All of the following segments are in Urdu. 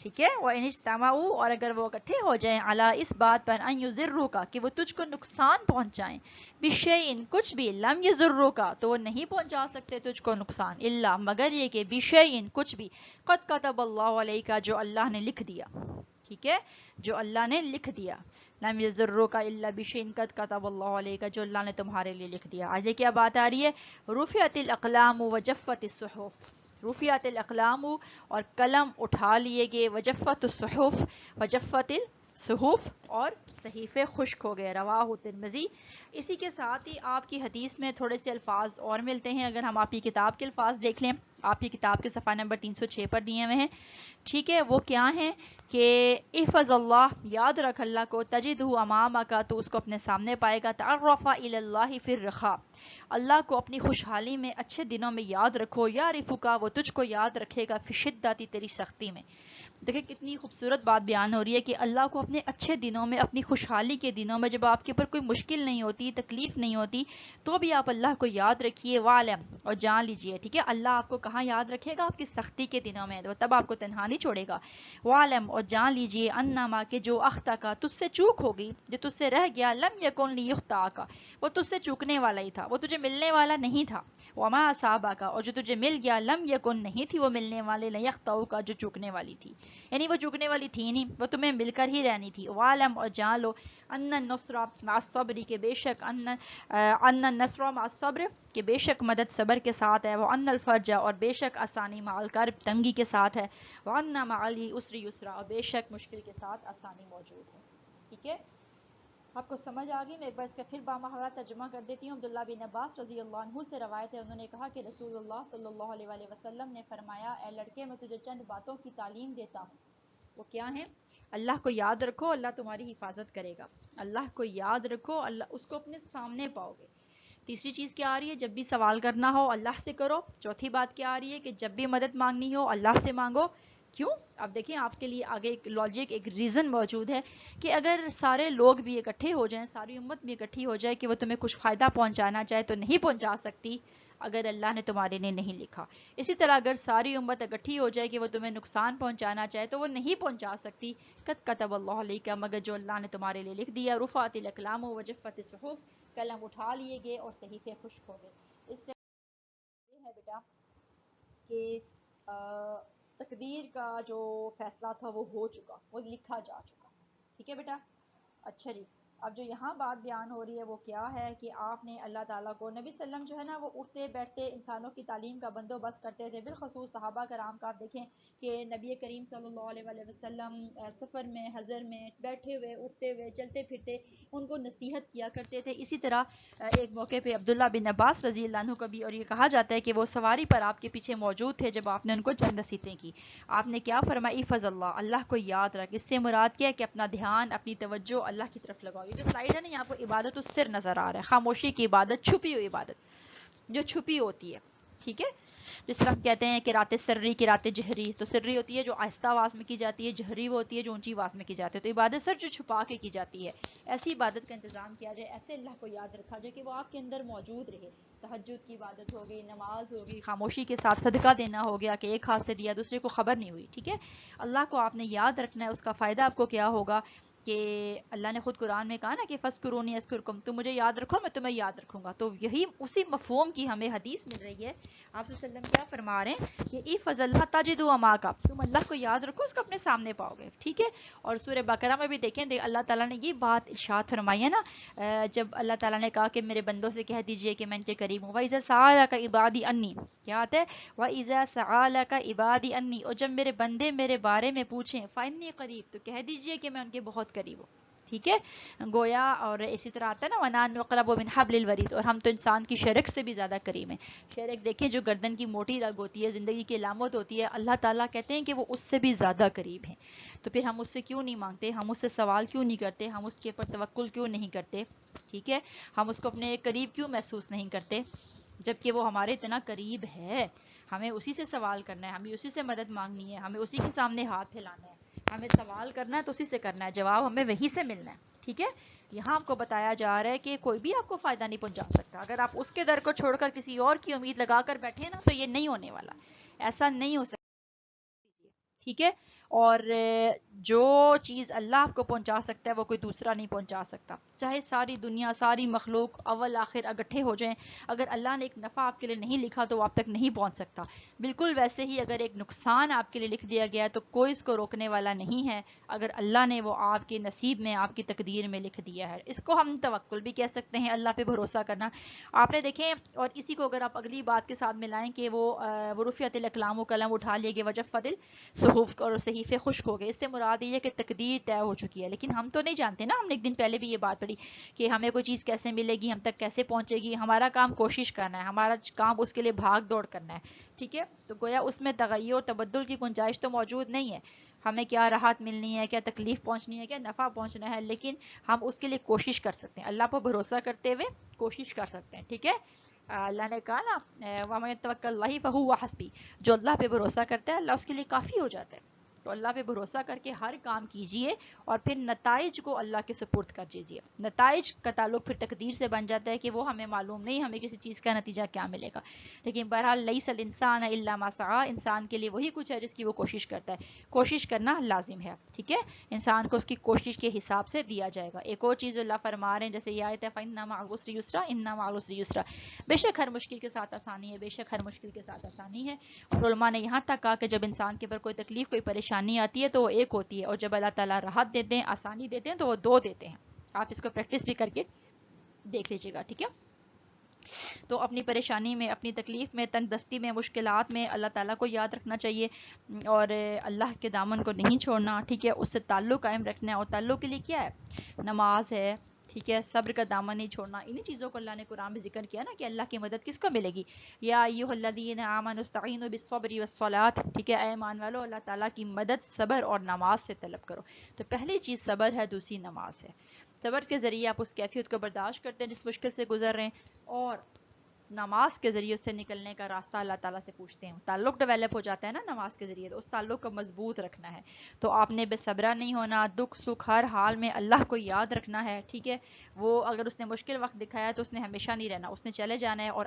ٹھیک ہے. وَإِنِ اجْتَمَعُوا اور اگر وہ اکٹھے ہو جائیں عَلَىٰ اس بات پر أَن يُضِرُّوكَ کہ وہ تجھ کو نقصان پہنچائیں بِشَيْءٍ کچھ بھی لَمْ يَضُرُّوكَ تو وہ نہیں پہنچا سکتے تجھ کو نقصان إِلَّا مگر یہ کہ بِشَيْءٍ کچھ بھی قَدْ كَتَبَ اللَّهُ عَلَيْكَ جو اللہ نے لکھ دیا. ٹھیک ہے, جو اللہ نے لکھ دیا. لَمْ يَضُرُّوكَ إِلَّا بِشَيْءٍ قَدْ كَتَبَ اللَّهُ عَلَيْكَ جو اللہ نے تمہارے لیے لکھ دیا. آگے کیا بات آ رہی ہے؟ رُفِعَتِ الْأَقْلَامُ وَجَفَّتِ الصُّحُفُ. رفعت الاقلام اور قلم اٹھا لیے گئے, وجفت الصحف وجفت الصحف اور صحیفے خشک ہو گئے. رواہ ترمذی. اسی کے ساتھ ہی آپ کی حدیث میں تھوڑے سے الفاظ اور ملتے ہیں. اگر ہم آپ کی کتاب کے الفاظ دیکھ لیں, آپ کی کتاب کے صفحہ نمبر 306 پر دیے ہوئے ہیں. ٹھیک ہے, وہ کیا ہیں کہ احفظ اللہ یاد رکھ اللہ کو, تجدہ امامک تو اس کو اپنے سامنے پائے گا, تعرف الی اللہ فی الرخاء اللہ کو اپنی خوشحالی میں اچھے دنوں میں یاد رکھو, یعرفک وہ تجھ کو یاد رکھے گا, فی شدت تیری سختی میں. دیکھیں کتنی خوبصورت بات بیان ہو رہی ہے کہ اللہ کو اپنے اچھے دنوں میں, اپنی خوشحالی کے دنوں میں, جب آپ کے اوپر کوئی مشکل نہیں ہوتی, تکلیف نہیں ہوتی, تو بھی آپ اللہ کو یاد رکھیے. وعلم اور جان لیجئے, ٹھیک ہے, اللہ آپ کو کہاں یاد رکھے گا؟ آپ کی سختی کے دنوں میں, تب آپ کو تنہا نہیں چھوڑے گا. وعلم اور جان لیجئے, انما کہ جو اخطاک تجھ سے چوک ہوگی, جو تجھ سے رہ گیا, لم یکن لیخطاک وہ تجھ سے چوکنے والا ہی تھا, وہ تجھے ملنے والا نہیں تھا. وما اصابک اور جو تجھے مل گیا, لم یکن نہیں تھی وہ ملنے والے, لیخطئک جو چوکنے والی تھی, یعنی وہ چوکنے والی تھی نہیں, وہ تمہیں مل کر ہی رہنی تھی. وعلم اور جان لو, ان النصر مع الصبر کے بے شک ان النصر مع الصبر کہ بے شک مدد صبر کے ساتھ ہے. وان الفرج اور بے شک آسانی مع الکرب تنگی کے ساتھ ہے. وان مع العسر یسرا اور بے شک مشکل کے ساتھ آسانی موجود ہے. ٹھیک ہے, آپ کو سمجھ آ گئی؟ میں ایک بار اس کا پھر بامہرا ترجمہ کر دیتی ہوں. عبداللہ بن عباس رضی اللہ عنہ سے روایت ہے, انہوں نے کہا کہ رسول اللہ صلی اللہ علیہ وآلہ وسلم نے فرمایا, اے لڑکے میں تجھے چند باتوں کی تعلیم دیتا ہوں. وہ کیا ہیں؟ اللہ کو یاد رکھو, اللہ تمہاری حفاظت کرے گا. اللہ کو یاد رکھو, اللہ اس کو اپنے سامنے پاؤ گے. تیسری چیز کیا آ رہی ہے؟ جب بھی سوال کرنا ہو اللہ سے کرو. چوتھی بات کیا آ رہی ہے کہ جب بھی مدد مانگنی ہو اللہ سے مانگو. کیوں؟ اب دیکھیں آپ کے لیے آگے ایک لاجک, ایک ریزن موجود ہے کہ اگر سارے لوگ بھی اکٹھے ہو جائیں, ساری امت بھی اکٹھی ہو جائے کہ وہ تمہیں کچھ فائدہ پہنچانا چاہے تو نہیں پہنچا سکتی اگر اللہ نے تمہارے لیے نہیں لکھا. اسی طرح اگر ساری امت اکٹھی ہو جائے کہ وہ تمہیں نقصان پہنچانا چاہے تو وہ نہیں پہنچا سکتی. قد کتب اللہ علیک مگر جو اللہ نے تمہارے لیے لکھ دیا. رفعت الاقلام وجفت الصحف قلم اٹھا لیے گئے اور صحیفے خشک ہو گئے. اس سے یہ ہے بیٹا کہ تقدیر کا جو فیصلہ تھا وہ ہو چکا, وہ لکھا جا چکا. ٹھیک ہے بیٹا. اچھا جی, اب جو یہاں بات بیان ہو رہی ہے وہ کیا ہے کہ آپ نے اللہ تعالیٰ کو, نبی صلی اللہ علیہ وسلم جو ہے نا وہ اٹھتے بیٹھتے انسانوں کی تعلیم کا بندوبست کرتے تھے. بالخصوص صحابہ کرام کا آپ دیکھیں کہ نبی کریم صلی اللہ علیہ وآلہ وسلم سفر میں, حضر میں, بیٹھے ہوئے, اٹھتے ہوئے, چلتے پھرتے ان کو نصیحت کیا کرتے تھے. اسی طرح ایک موقع پہ عبداللہ بن عباس رضی اللہ عنہ کا بھی, اور یہ کہا جاتا ہے کہ وہ سواری پر آپ کے پیچھے موجود تھے جب آپ نے ان کو چند نصیحتیں کی. آپ نے کیا فرمایا؟ احفظ اللہ, اللہ کو یاد رکھ. اس سے مراد کیا ہے کہ اپنا دھیان, اپنی توجہ اللہ کی طرف لگاؤ. یہ جو سلائیڈ ہے نا, یہاں پر عبادت السر نظر آ رہا ہے, خاموشی کی عبادت, چھپی ہوئی عبادت جو چھپی ہوتی ہے. ٹھیک ہے, جس طرح ہم کہتے ہیں کہ رات سری کی رات جہری, تو سری ہوتی ہے جو آہستہ آواز میں کی جاتی ہے, جہری وہ ہوتی ہے جو اونچی آواز میں کی جاتی ہے. تو عبادت سر جو چھپا کے کی جاتی ہے, ایسی عبادت کا انتظام کیا جائے, ایسے اللہ کو یاد رکھا جائے کہ وہ آپ کے اندر موجود رہے. تہجد کی عبادت ہوگی, نماز ہوگی, خاموشی کے ساتھ صدقہ دینا ہو گیا کہ ایک ہاتھ سے دیا دوسرے کو خبر نہیں ہوئی. ٹھیک ہے, اللہ کو آپ نے یاد رکھنا ہے. اس کا فائدہ آپ کو کیا ہوگا کہ اللہ نے خود قرآن میں کہا نا کہ فَاذْكُرُونِی أَذْكُرْكُمْ, تم مجھے یاد رکھو میں تمہیں یاد رکھوں گا. تو یہی اسی مفہوم کی ہمیں حدیث مل رہی ہے. آپ صلی اللہ علیہ وسلم کیا فرما رہے ہیں کہ احفظ اللہ تجدہ امامک, تم اللہ کو یاد رکھو, اس کو اپنے سامنے پاؤ گے. ٹھیک ہے, اور سورہ بقرہ میں بھی دیکھیں اللہ تعالیٰ نے یہ بات ارشاد فرمائی ہے نا, جب اللہ تعالیٰ نے کہا کہ میرے بندوں سے کہہ دیجئے کہ میں ان کے قریب ہوں. وَإِذَا سَأَلَكَ عِبَادِي عَنِّي, کیا آتا ہے؟ وَإِذَا سَأَلَكَ عِبَادِي عَنِّي, اور جب میرے بندے میرے بارے میں پوچھیں, فَإِنِّي قریب, تو کہہ دیجئے کہ میں ان کے بہت قریب ہوں. ٹھیک ہے, گویا, اور اسی طرح آتا ہے نا وَنَحْنُ أَقْرَبُ مِنْ حَبْلِ الْوَرِيدِ, اور ہم تو انسان کی شرک سے بھی زیادہ قریب ہیں. شرک دیکھیں جو گردن کی موٹی رگ ہوتی ہے, زندگی کی علامت ہوتی ہے, اللہ تعالیٰ کہتے ہیں کہ وہ اس سے بھی زیادہ قریب ہیں. تو پھر ہم اس سے کیوں نہیں مانگتے, ہم اس سے سوال کیوں نہیں کرتے, ہم اس کے اوپر توکل کیوں نہیں کرتے؟ ٹھیک ہے, ہم اس کو اپنے قریب کیوں محسوس نہیں کرتے جبکہ وہ ہمارے اتنا قریب ہے. ہمیں اسی سے سوال کرنا ہے, ہمیں اسی سے مدد مانگنی ہے, ہمیں اسی کے سامنے ہاتھ پھیلانا ہے, ہمیں سوال کرنا ہے تو اسی سے کرنا ہے, جواب ہمیں وہی سے ملنا ہے. ٹھیک ہے, یہاں آپ کو بتایا جا رہا ہے کہ کوئی بھی آپ کو فائدہ نہیں پہنچا سکتا. اگر آپ اس کے در کو چھوڑ کر کسی اور کی امید لگا کر بیٹھے نا تو یہ نہیں ہونے والا, ایسا نہیں ہو سکتا. ٹھیک ہے. اور جو چیز اللہ آپ کو پہنچا سکتا ہے وہ کوئی دوسرا نہیں پہنچا سکتا. چاہے ساری دنیا ساری مخلوق اول آخر اکٹھے ہو جائیں، اگر اللہ نے ایک نفع آپ کے لیے نہیں لکھا تو وہ آپ تک نہیں پہنچ سکتا. بالکل ویسے ہی اگر ایک نقصان آپ کے لیے لکھ دیا گیا تو کوئی اس کو روکنے والا نہیں ہے اگر اللہ نے وہ آپ کے نصیب میں آپ کی تقدیر میں لکھ دیا ہے. اس کو ہم توکل بھی کہہ سکتے ہیں، اللہ پہ بھروسہ کرنا. آپ نے دیکھیں، اور اسی کو اگر آپ اگلی بات کے ساتھ ملائیں کہ وہ رفعت الاقلام و قلم اٹھا لیے گئے وجفت الصحف اور صحیفے خشک ہو گئے. اس سے مراد یہ ہے کہ تقدیر طے ہو چکی ہے. لیکن ہم تو نہیں جانتے نا، ہم نے ایک دن پہلے بھی یہ بات پڑھی کہ ہمیں کوئی چیز کیسے ملے گی، ہم تک کیسے پہنچے گی. ہمارا کام کوشش کرنا ہے، ہمارا کام اس کے لیے بھاگ دوڑ کرنا ہے. ٹھیک ہے، تو گویا اس میں تغیر اور تبدل کی گنجائش تو موجود نہیں ہے. ہمیں کیا راحت ملنی ہے، کیا تکلیف پہنچنی ہے، کیا نفع پہنچنا ہے، لیکن ہم اس کے لیے کوشش کر سکتے ہیں. اللہ پر بھروسہ کرتے ہوئے کوشش کر سکتے ہیں. ٹھیک ہے، اللہ نے کہا نا وَمَن يَتَوَکَّلْ عَلَى اللَّهِ فَهُوَ حَسْبُهُ، جو اللہ پہ بھروسہ کرتا ہے اللہ اس کے لیے کافی ہو جاتا ہے. تو اللہ پہ بھروسہ کر کے ہر کام کیجئے اور پھر نتائج کو اللہ کے سپرد کر دیجئے. نتائج کا تعلق پھر تقدیر سے بن جاتا ہے کہ وہ ہمیں معلوم نہیں ہمیں کسی چیز کا نتیجہ کیا ملے گا. لیکن بہرحال لیس الانسان الا ما سعى، انسان کے لیے وہی کچھ ہے جس کی وہ کوشش کرتا ہے. کوشش کرنا لازم ہے. ٹھیک ہے، انسان کو اس کی کوشش کے حساب سے دیا جائے گا. ایک اور چیز اللہ فرما رہے ہیں جیسے یہ آیت ہے فَإِنَّ مَعَ الْعُسْرِ يُسْرًا إِنَّ مَعَ الْعُسْرِ يُسْرًا، بے شک ہر مشکل کے ساتھ آسانی ہے، بے شک ہر مشکل کے ساتھ آسانی ہے. اور علماء نے یہاں تک کہا کہ جب انسان کے اوپر کوئی تکلیف کوئی پریشانی آتی ہے تو وہ ایک ہوتی ہے، اور جب اللہ تعالیٰ راحت دیتے ہیں آسانی دیتے ہیں تو وہ دو دیتے ہیں. آپ اس کو پریکٹس بھی کر کے دیکھ لیجیے گا. ٹھیک ہے، تو اپنی پریشانی میں، اپنی تکلیف میں، تنگ دستی میں، مشکلات میں اللہ تعالیٰ کو یاد رکھنا چاہیے اور اللہ کے دامن کو نہیں چھوڑنا. ٹھیک ہے، اس سے تعلق قائم رکھنا ہے. اور تعلق کے لیے کیا ہے؟ نماز ہے. ٹھیک ہے، صبر کا دامن نہیں چھوڑنا. انہی چیزوں کو اللہ نے قرآن میں ذکر کیا نا کہ اللہ کی مدد کس کو ملے گی. یا ایھا الذین آمنوا استعینوا بالصبر والصلاۃ. ٹھیک ہے، اے ایمان والو اللہ تعالیٰ کی مدد صبر اور نماز سے طلب کرو. تو پہلی چیز صبر ہے، دوسری نماز ہے. صبر کے ذریعے آپ اس کیفیت کو برداشت کرتے ہیں جس مشکل سے گزر رہے ہیں، اور نماز کے ذریعے اس سے نکلنے کا راستہ اللہ تعالیٰ سے پوچھتے ہیں. تعلق ڈیولپ ہو جاتا ہے نا نماز کے ذریعے، تو اس تعلق کو مضبوط رکھنا ہے. تو آپ نے بے صبرا نہیں ہونا، دکھ سکھ ہر حال میں اللہ کو یاد رکھنا ہے. ٹھیک ہے، وہ اگر اس نے مشکل وقت دکھایا تو اس نے ہمیشہ نہیں رہنا، اس نے چلے جانا ہے اور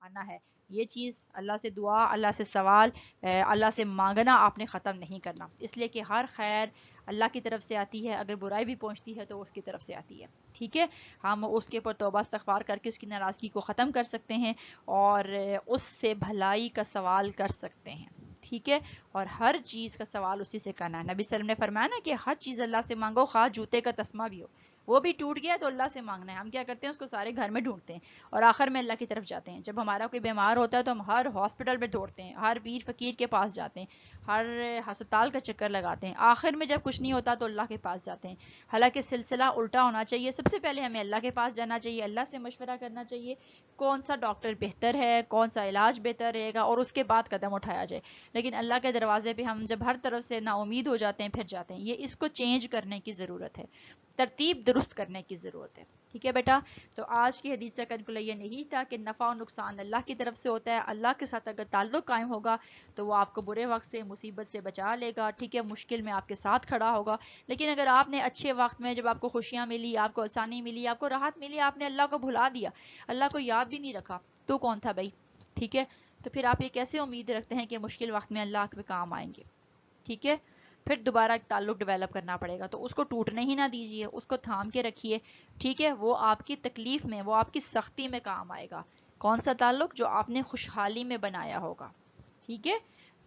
آنا ہے. یہ چیز اللہ سے دعا، اللہ سے سوال، اللہ سے مانگنا آپ نے ختم نہیں کرنا. اس لیے کہ ہر خیر اللہ کی طرف سے آتی ہے، اگر برائی بھی پہنچتی ہے تو اس کی طرف سے آتی ہے. ٹھیک ہے، ہم اس کے اوپر توبہ استغفار کر کے اس کی ناراضگی کو ختم کر سکتے ہیں اور اس سے بھلائی کا سوال کر سکتے ہیں. ٹھیک ہے، اور ہر چیز کا سوال اسی سے کرنا ہے. نبی صلی اللہ علیہ وسلم نے فرمایا نا کہ ہر چیز اللہ سے مانگو، خواہ جوتے کا تسمہ بھی ہو. وہ بھی ٹوٹ گیا تو اللہ سے مانگنا ہے. ہم کیا کرتے ہیں، اس کو سارے گھر میں ڈھونڈتے ہیں اور آخر میں اللہ کی طرف جاتے ہیں. جب ہمارا کوئی بیمار ہوتا ہے تو ہم ہر ہاسپٹل میں دوڑتے ہیں، ہر پیر فقیر کے پاس جاتے ہیں، ہر ہسپتال کا چکر لگاتے ہیں. آخر میں جب کچھ نہیں ہوتا تو اللہ کے پاس جاتے ہیں. حالانکہ سلسلہ الٹا ہونا چاہیے. سب سے پہلے ہمیں اللہ کے پاس جانا چاہیے، اللہ سے مشورہ کرنا چاہیے کون سا ڈاکٹر بہتر ہے، کون سا علاج بہتر رہے گا، اور اس کے بعد قدم اٹھایا جائے. لیکن اللہ کے دروازے پہ ہم جب ہر طرف سے نا امید ہو جاتے ہیں پھر جاتے ہیں. یہ اس کو چینج کرنے کی ضرورت ہے، ترتیب درست کرنے کی ضرورت ہے. ٹھیک ہے بیٹا، تو آج کی حدیث کا کنکلوژن یہی تھا کہ نفع و نقصان اللہ کی طرف سے ہوتا ہے. اللہ کے ساتھ اگر تعلق قائم ہوگا تو وہ آپ کو برے وقت سے، مصیبت سے بچا لے گا. ٹھیک ہے، مشکل میں آپ کے ساتھ کھڑا ہوگا. لیکن اگر آپ نے اچھے وقت میں، جب آپ کو خوشیاں ملی، آپ کو آسانی ملی، آپ کو راحت ملی، آپ نے اللہ کو بھلا دیا، اللہ کو یاد بھی نہیں رکھا، تو کون تھا بھائی. ٹھیک ہے، تو پھر آپ یہ کیسے امید رکھتے ہیں کہ مشکل وقت میں اللہ کے کام آئیں گے. ٹھیک ہے، پھر دوبارہ ایک تعلق ڈیولپ کرنا پڑے گا. تو اس کو ٹوٹنے ہی نہ دیجیے، اس کو تھام کے رکھیے. ٹھیک ہے، وہ آپ کی تکلیف میں، وہ آپ کی سختی میں کام آئے گا. کون سا تعلق؟ جو آپ نے خوشحالی میں بنایا ہوگا. ٹھیک ہے،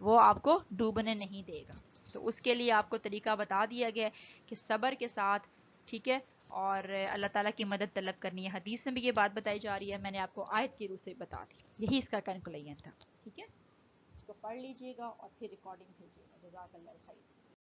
وہ آپ کو ڈوبنے نہیں دے گا. تو اس کے لیے آپ کو طریقہ بتا دیا گیا کہ صبر کے ساتھ، ٹھیک ہے، اور اللہ تعالیٰ کی مدد طلب کرنی ہے. حدیث میں بھی یہ بات بتائی جا رہی ہے، میں نے آپ کو آیت کی روح سے بتا دی. یہی اس کا کنکلوژن تھا. ٹھیک ہے، اس کو پڑھ لیجئے گا اور پھر ریکارڈنگ بھیجیے گا. جزاک اللہ خیر.